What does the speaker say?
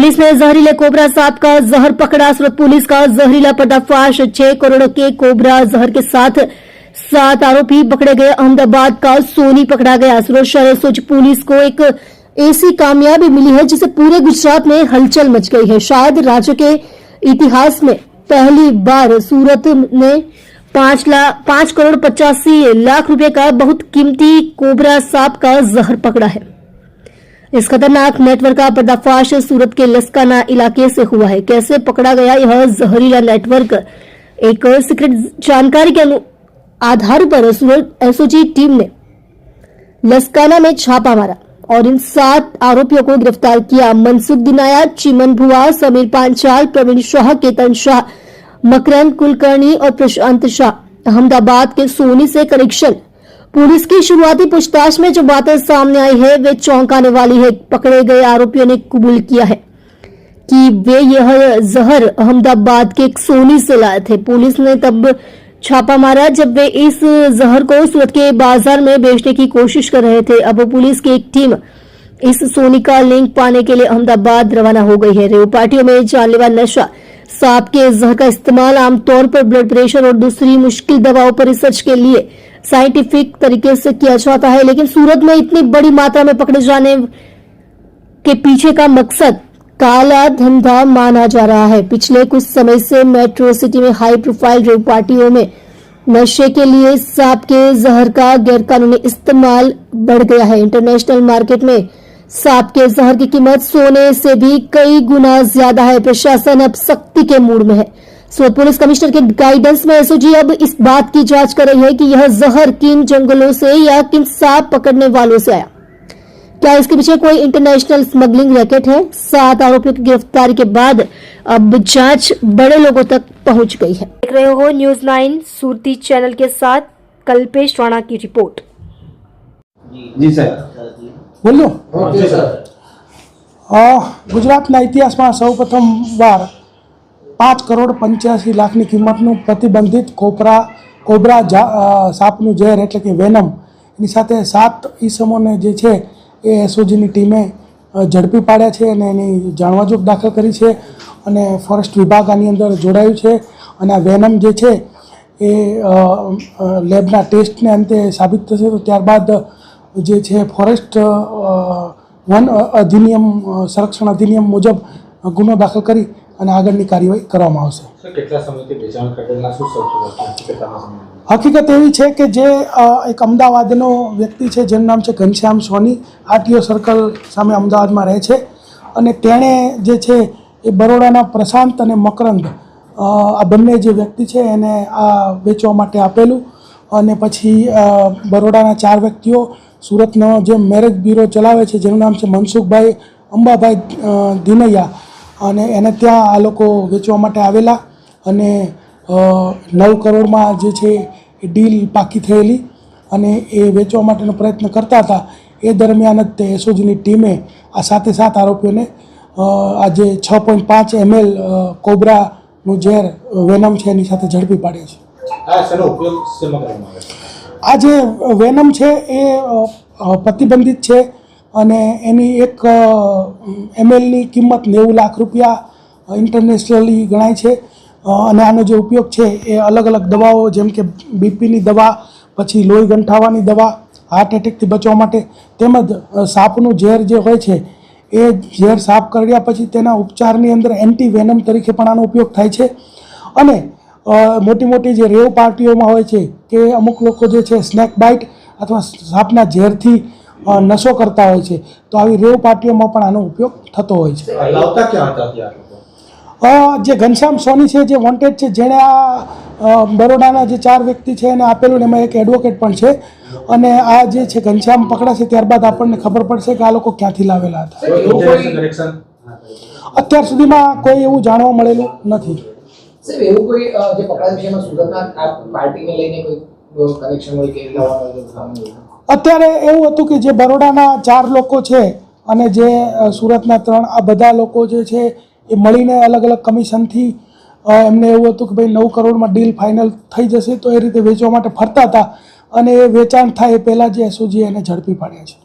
Police ने जहरीले cobra सांप का जहर पकड़ा। सूरत पुलिस का जहरीला पर्दाफाश। 6 करोड़ के कोबरा जहर के साथ 7 आरोपी पकड़े गए। अहमदाबाद का सोनी पकड़ा गया। सूरत शहर एसओजी पुलिस को एक ऐसी कामयाबी मिली है जिससे पूरे गुजरात में हलचल मच गई है। शायद राज्य के इतिहास में पहली बार सूरत ने 5 करोड़ 85 लाख रुपए का बहुत कीमती कोबरा सांप का जहर पकड़ा है। इस खतरनाक नेटवर्क का पर्दाफाश सूरत के लस्काना इलाके से हुआ है। कैसे पकड़ा गया यह जहरीला नेटवर्क? एक सीक्रेट जानकारी के आधार पर सूरत एसओजी टीम ने लस्काना में छापा मारा और इन 7 आरोपियों को गिरफ्तार किया। मनसुख दिनाया, चिमन भुआ, समीर पांचाल, प्रवीण शाह, केतन शाह, मकरंद कुलकर्णी और प्रशांत शाह अहमदाबाद के सोनी से कनेक्शन। पुलिस की शुरुआती पूछताछ में जो बातें सामने आई है वे चौंकाने वाली है। पकड़े गए आरोपियों ने कबूल किया है कि वे यह जहर अहमदाबाद के एक सोनी से लाए थे। पुलिस ने तब छापा मारा जब वे इस जहर को सूरत के बाजार में बेचने की कोशिश कर रहे थे। अब पुलिस की एक टीम इस सोनी का लिंक पाने के लिए अहमदाबाद रवाना हो गई है। रेव पार्टियों में जानलेवा नशा सांप के जहर का इस्तेमाल आमतौर पर ब्लड प्रेशर और दूसरी मुश्किल दवाओं पर रिसर्च के लिए साइंटिफिक तरीके से किया जाता है, लेकिन सूरत में इतनी बड़ी मात्रा में पकड़े जाने के पीछे का मकसद काला धंधा माना जा रहा है। पिछले कुछ समय से मेट्रो सिटी में हाई प्रोफाइल रेव पार्टियों में नशे के लिए सांप के जहर का गैरकानूनी इस्तेमाल बढ़ गया है। इंटरनेशनल मार्केट में सांप के जहर की कीमत सोने से भी कई गुना ज्यादा है। प्रशासन अब सख्ती के मूड में है। सूरत पुलिस कमिश्नर के गाइडेंस में एसओजी अब इस बात की जांच कर रही है कि यह जहर किन जंगलों से या किन सांप पकड़ने वालों से आया। क्या इसके पीछे कोई इंटरनेशनल स्मगलिंग रैकेट है? 7 आरोपियों की गिरफ्तारी के बाद अब जांच बड़े लोगों तक पहुंच गई है। देख रहे हो न्यूज़ 9 सूरती चैनल के साथ कल्पेश राणा की रिपोर्ट। जी सर, बोलो। Okay sir. गुजरातना इतिहासમાં સૌપ્રથમવાર 5 કરોડ 85 લાખની કિંમતનું પ્રતિબંધિત કોબરા સાપનું ઝેર એટલે કે વેનમ એની સાથે 7 ઈસમોને જે છે એ એસઓજીની ટીમે ઝડપી પાડ્યા છે અને એની જાણવાજોગ દાખલ કરી છે અને ફોરેસ્ટ વિભાગ આની અંદર જોડાયું છે અને આ વેનમ જે છે એ લેબના ટેસ્ટને અંતે સાબિત થશે તો ત્યારબાદ જે છે ફોરેસ્ટ વન અધિનિયમ સંરક્ષણ અધિનિયમ મુજબ ગુનો દાખલ કરી અને આગળની કાર્યવાહી કરવામાં આવશે। કેટલા સમયથી વેચાણ કરેલા શું સૌથી હકીકત એવી છે કે જે એક અમદાવાદનો વ્યક્તિ છે જેનું નામ છે ઘનશ્યામ સોની, આરટીઓ સર્કલ સામે અમદાવાદમાં રહે છે અને તેણે જે છે એ બરોડાના પ્રશાંત અને મકરંદ આ બંને જે વ્યક્તિ છે એને આ વેચવા માટે આપેલું અને પછી બરોડાના 4 વ્યક્તિઓ સુરતનો જે મેરેજ બ્યુરો ચલાવે છે જેનું નામ છે મનસુખભાઈ અંબાભાઈ દિનૈયા અને એને ત્યાં આ લોકો વેચવા માટે આવેલા અને 9 કરોડમાં જે છે એ ડીલ પાકી થયેલી અને એ વેચવા માટેનો પ્રયત્ન કરતા હતા। એ દરમિયાન જ તે એસઓજીની ટીમે આ 7 આરોપીઓને આ જે 6.5 ml કોબરાનું ઝેર વેનમ છે એની સાથે ઝડપી પાડ્યા છે। આ જે વેનમ છે એ પ્રતિબંધિત છે અને એની 1 mlની કિંમત 90 લાખ રૂપિયા ઇન્ટરનેશનલી ગણાય છે અને આનો જે ઉપયોગ છે એ અલગ અલગ દવાઓ જેમ કે બીપીની દવા, પછી લોહી ગંઠાવાની દવા, હાર્ટ એટેકથી બચવા માટે તેમજ સાપનું ઝેર જે હોય છે એ ઝેર સાફ કર્યા પછી તેના ઉપચારની અંદર એન્ટી વેનમ તરીકે પણ આનો ઉપયોગ થાય છે અને મોટી મોટી જે રેવ પાર્ટીઓમાં હોય છે કે અમુક લોકો જે છે સ્નેક બાઇટ અથવા સાપના ઝેરથી નશો કરતા હોય છે તો આવી રેવ પાર્ટીઓમાં પણ આનો ઉપયોગ થતો હોય છે। જે ઘનશ્યામ સોની છે જે વોન્ટેડ છે જેણે આ બરોડાના જે 4 વ્યક્તિ છે એને આપેલું ને એમાં એક એડવોકેટ પણ છે અને આ જે છે ઘનશ્યામ પકડાશે ત્યારબાદ આપણને ખબર પડશે કે આ લોકો ક્યાંથી લાવેલા હતા। અત્યાર સુધીમાં કોઈ એવું જાણવા મળેલું નથી। સાહેબ એવું કોઈ જે પકડાયું છે એમાં સુરતના આ પાર્ટીને લઈને કોઈ કનેક્શન હોય કે લાવવાનું? અત્યારે એવું હતું કે જે બરોડાના 4 લોકો છે અને જે સુરતના 3 આ બધા લોકો જે છે એ મળીને અલગ અલગ કમિશનથી એમને એવું હતું કે ભાઈ 9 કરોડમાં ડીલ ફાઇનલ થઈ જશે તો એ રીતે વેચવા માટે ફરતા હતા અને એ વેચાણ થાય એ પહેલાં જે એસઓજી એને ઝડપી પાડ્યા છે।